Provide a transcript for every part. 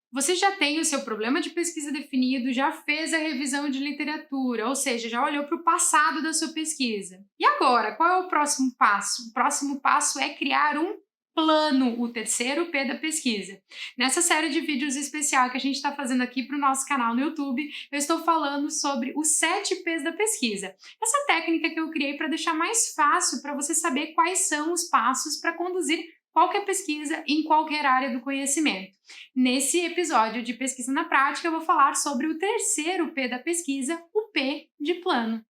Você já tem o seu problema de pesquisa definido, já fez a revisão de literatura, ou seja, já olhou para o passado da sua pesquisa. E agora, qual é o próximo passo? O próximo passo é criar um plano, o terceiro P da pesquisa. Nessa série de vídeos especial que a gente está fazendo aqui para o nosso canal no YouTube, eu estou falando sobre os 7 P's da pesquisa. Essa técnica que eu criei para deixar mais fácil para você saber quais são os passos para conduzir qualquer pesquisa em qualquer área do conhecimento. Nesse episódio de Pesquisa na Prática, eu vou falar sobre o terceiro P da pesquisa, o P de plano.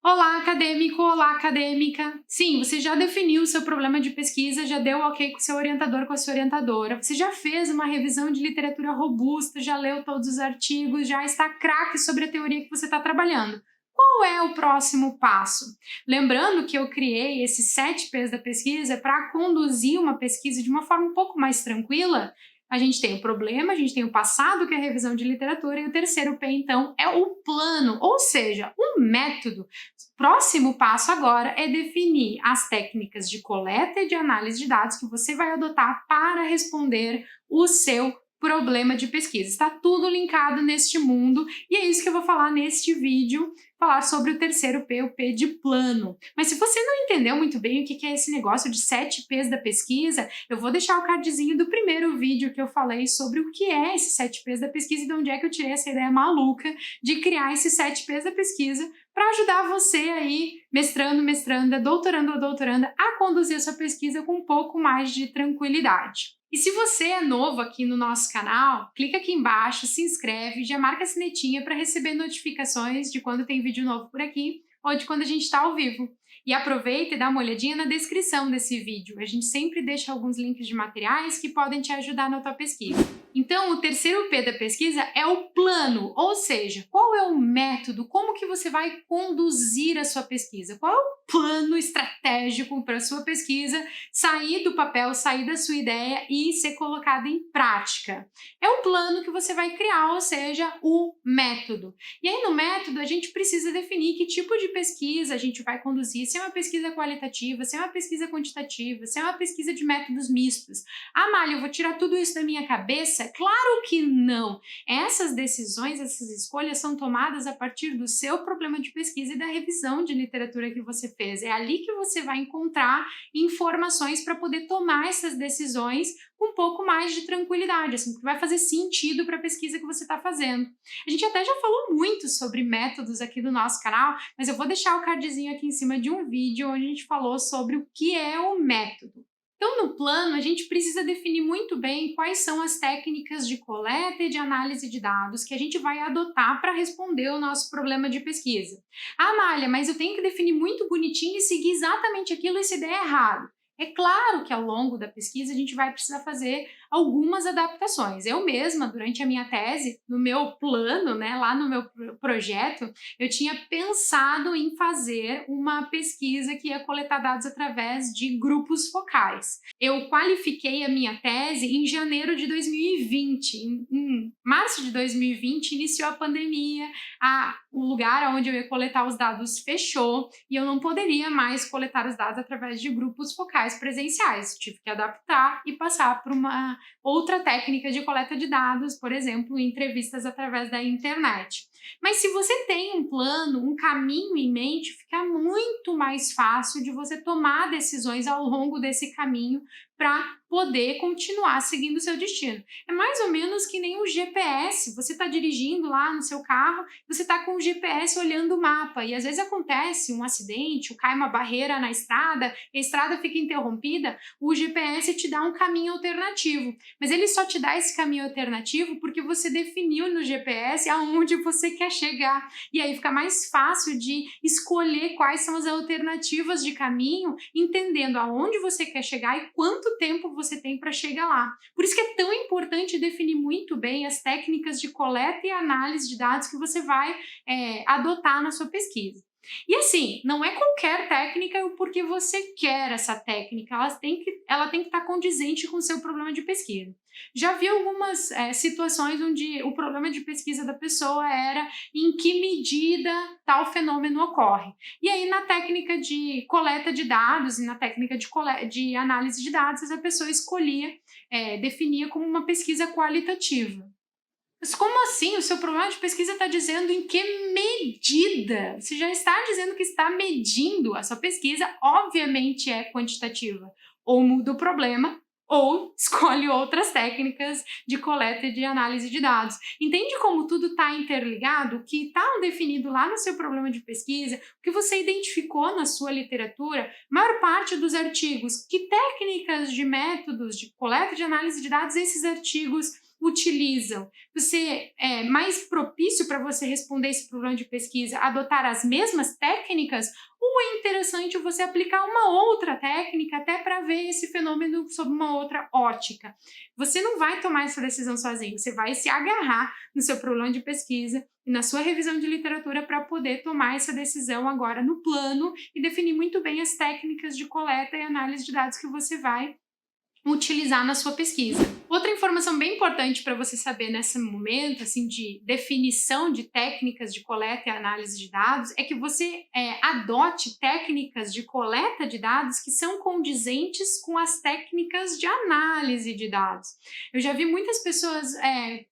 Olá, acadêmico! Olá, acadêmica! Sim, você já definiu o seu problema de pesquisa, já deu ok com o seu orientador, com a sua orientadora, você já fez uma revisão de literatura robusta, já leu todos os artigos, já está craque sobre a teoria que você está trabalhando. Qual é o próximo passo? Lembrando que eu criei esses 7 P's da pesquisa para conduzir uma pesquisa de uma forma um pouco mais tranquila. A gente tem o problema, a gente tem o passado, que é a revisão de literatura, e o terceiro P, então, é o plano, ou seja, o método. O próximo passo agora é definir as técnicas de coleta e de análise de dados que você vai adotar para responder o seu problema de pesquisa. Está tudo linkado neste mundo e é isso que eu vou falar neste vídeo, falar sobre o terceiro P, o P de plano. Mas se você não entendeu muito bem o que é esse negócio de 7 P's da pesquisa, eu vou deixar o cardzinho do primeiro vídeo que eu falei sobre o que é esses 7 P's da pesquisa e de onde é que eu tirei essa ideia maluca de criar esses 7 P's da pesquisa para ajudar você aí, mestrando, mestranda, doutorando ou doutoranda, a conduzir a sua pesquisa com um pouco mais de tranquilidade. E se você é novo aqui no nosso canal, clica aqui embaixo, se inscreve, já marca a sinetinha para receber notificações de quando tem vídeo novo por aqui ou de quando a gente está ao vivo. E aproveita e dá uma olhadinha na descrição desse vídeo. A gente sempre deixa alguns links de materiais que podem te ajudar na tua pesquisa. Então, o terceiro P da pesquisa é o plano, ou seja, qual é o método, como que você vai conduzir a sua pesquisa? Qual é o plano estratégico para a sua pesquisa sair do papel, sair da sua ideia e ser colocada em prática? É o plano que você vai criar, ou seja, o método. E aí no método a gente precisa definir que tipo de pesquisa a gente vai conduzir, se é uma pesquisa qualitativa, se é uma pesquisa quantitativa, se é uma pesquisa de métodos mistos. Ah, Mália, eu vou tirar tudo isso da minha cabeça? Claro que não! Essas decisões, essas escolhas são tomadas a partir do seu problema de pesquisa e da revisão de literatura que você fez. É ali que você vai encontrar informações para poder tomar essas decisões com um pouco mais de tranquilidade, assim, que vai fazer sentido para a pesquisa que você está fazendo. A gente até já falou muito sobre métodos aqui do nosso canal, mas eu vou deixar o cardzinho aqui em cima de um vídeo onde a gente falou sobre o que é o método. Então, no plano, a gente precisa definir muito bem quais são as técnicas de coleta e de análise de dados que a gente vai adotar para responder o nosso problema de pesquisa. Ah, Mália, mas eu tenho que definir muito bonitinho e seguir exatamente aquilo e se der errado. É claro que ao longo da pesquisa a gente vai precisar fazer algumas adaptações. Eu mesma, durante a minha tese, no meu plano, né, lá no meu projeto, eu tinha pensado em fazer uma pesquisa que ia coletar dados através de grupos focais. Eu qualifiquei a minha tese em janeiro de 2020. Em março de 2020 iniciou a pandemia, o lugar onde eu ia coletar os dados fechou e eu não poderia mais coletar os dados através de grupos focais presenciais. Tive que adaptar e passar por uma outra técnica de coleta de dados, por exemplo, entrevistas através da internet. Mas se você tem um plano, um caminho em mente, fica muito mais fácil de você tomar decisões ao longo desse caminho para poder continuar seguindo o seu destino. É mais ou menos que nem o GPS. Você está dirigindo lá no seu carro, você está com o GPS olhando o mapa e às vezes acontece um acidente, ou cai uma barreira na estrada, a estrada fica interrompida, o GPS te dá um caminho alternativo. Mas ele só te dá esse caminho alternativo porque você definiu no GPS aonde você quer chegar. E aí fica mais fácil de escolher quais são as alternativas de caminho, entendendo aonde você quer chegar e quanto tempo você tem para chegar lá. Por isso que é tão importante definir muito bem as técnicas de coleta e análise de dados que você vai adotar na sua pesquisa. E assim, não é qualquer técnica o porque você quer essa técnica, ela tem que estar condizente com o seu problema de pesquisa. Já vi algumas situações onde o problema de pesquisa da pessoa era em que medida tal fenômeno ocorre. E aí, na técnica de coleta de dados e na técnica de análise de dados, essa pessoa escolhia, definia como uma pesquisa qualitativa. Mas como assim? O seu problema de pesquisa está dizendo em que medida? Você já está dizendo que está medindo. A sua pesquisa, obviamente, é quantitativa. Ou muda o problema, ou escolhe outras técnicas de coleta e de análise de dados. Entende como tudo está interligado? O que está definido lá no seu problema de pesquisa, o que você identificou na sua literatura, a maior parte dos artigos, que técnicas de métodos de coleta e de análise de dados esses artigos utilizam. Você é mais propício para você responder esse problema de pesquisa, adotar as mesmas técnicas, ou é interessante você aplicar uma outra técnica até para ver esse fenômeno sob uma outra ótica? Você não vai tomar essa decisão sozinho, você vai se agarrar no seu problema de pesquisa e na sua revisão de literatura para poder tomar essa decisão agora no plano e definir muito bem as técnicas de coleta e análise de dados que você vai utilizar na sua pesquisa. Outra informação bem importante para você saber nesse momento, assim, de definição de técnicas de coleta e análise de dados, é que você adote técnicas de coleta de dados que são condizentes com as técnicas de análise de dados. Eu já vi muitas pessoas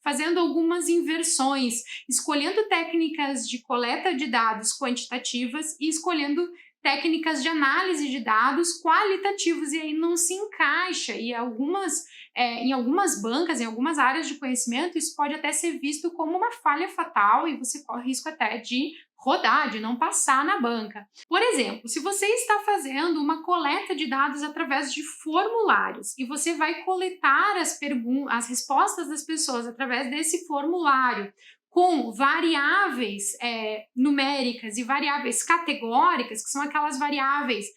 fazendo algumas inversões, escolhendo técnicas de coleta de dados quantitativas e escolhendo técnicas de análise de dados qualitativos, e aí não se encaixa, e em algumas bancas, em algumas áreas de conhecimento, isso pode até ser visto como uma falha fatal e você corre risco até de rodar, de não passar na banca. Por exemplo, se você está fazendo uma coleta de dados através de formulários e você vai coletar as respostas das pessoas através desse formulário, com variáveis numéricas e variáveis categóricas, que são aquelas variáveis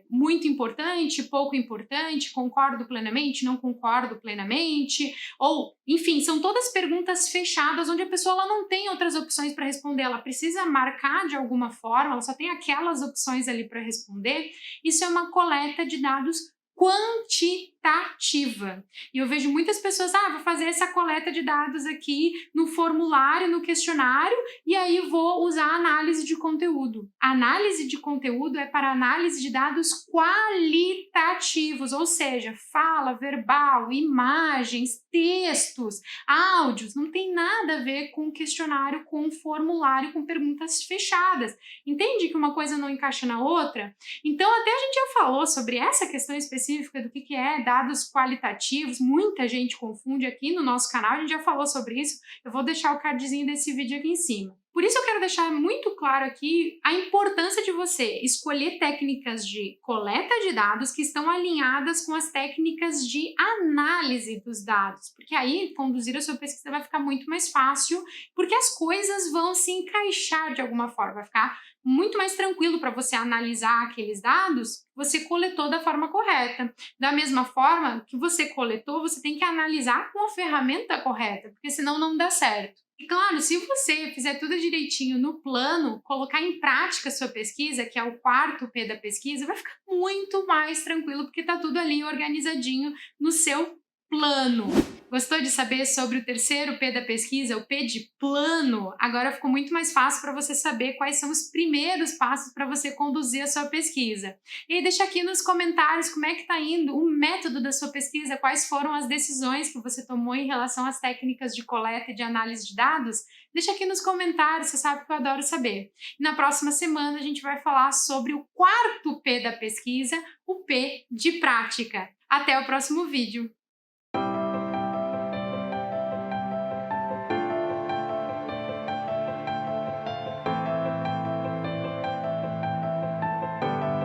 muito importante, pouco importante, concordo plenamente, não concordo plenamente, ou, enfim, são todas perguntas fechadas, onde a pessoa ela não tem outras opções para responder, ela precisa marcar de alguma forma, ela só tem aquelas opções ali para responder. Isso é uma coleta de dados quantitativa. E eu vejo muitas pessoas, vou fazer essa coleta de dados aqui no formulário, no questionário, e aí vou usar a análise de conteúdo. A análise de conteúdo é para análise de dados qualitativos, ou seja, fala, verbal, imagens, textos, áudios, não tem nada a ver com questionário, com formulário, com perguntas fechadas. Entende que uma coisa não encaixa na outra? Então, até a gente já falou sobre essa questão específica do que é dados qualitativos, muita gente confunde aqui no nosso canal, a gente já falou sobre isso, eu vou deixar o cardzinho desse vídeo aqui em cima. Por isso eu quero deixar muito claro aqui a importância de você escolher técnicas de coleta de dados que estão alinhadas com as técnicas de análise dos dados, porque aí conduzir a sua pesquisa vai ficar muito mais fácil, porque as coisas vão se encaixar de alguma forma, vai ficar muito mais tranquilo para você analisar aqueles dados que você coletou da forma correta. Da mesma forma que você coletou, você tem que analisar com a ferramenta correta, porque senão não dá certo. E claro, se você fizer tudo direitinho no plano, colocar em prática a sua pesquisa, que é o quarto P da pesquisa, vai ficar muito mais tranquilo, porque está tudo ali organizadinho no seu plano. Gostou de saber sobre o terceiro P da pesquisa, o P de plano? Agora ficou muito mais fácil para você saber quais são os primeiros passos para você conduzir a sua pesquisa. E aí deixa aqui nos comentários como é que está indo o método da sua pesquisa, quais foram as decisões que você tomou em relação às técnicas de coleta e de análise de dados. Deixa aqui nos comentários, você sabe que eu adoro saber. E na próxima semana a gente vai falar sobre o quarto P da pesquisa, o P de prática. Até o próximo vídeo!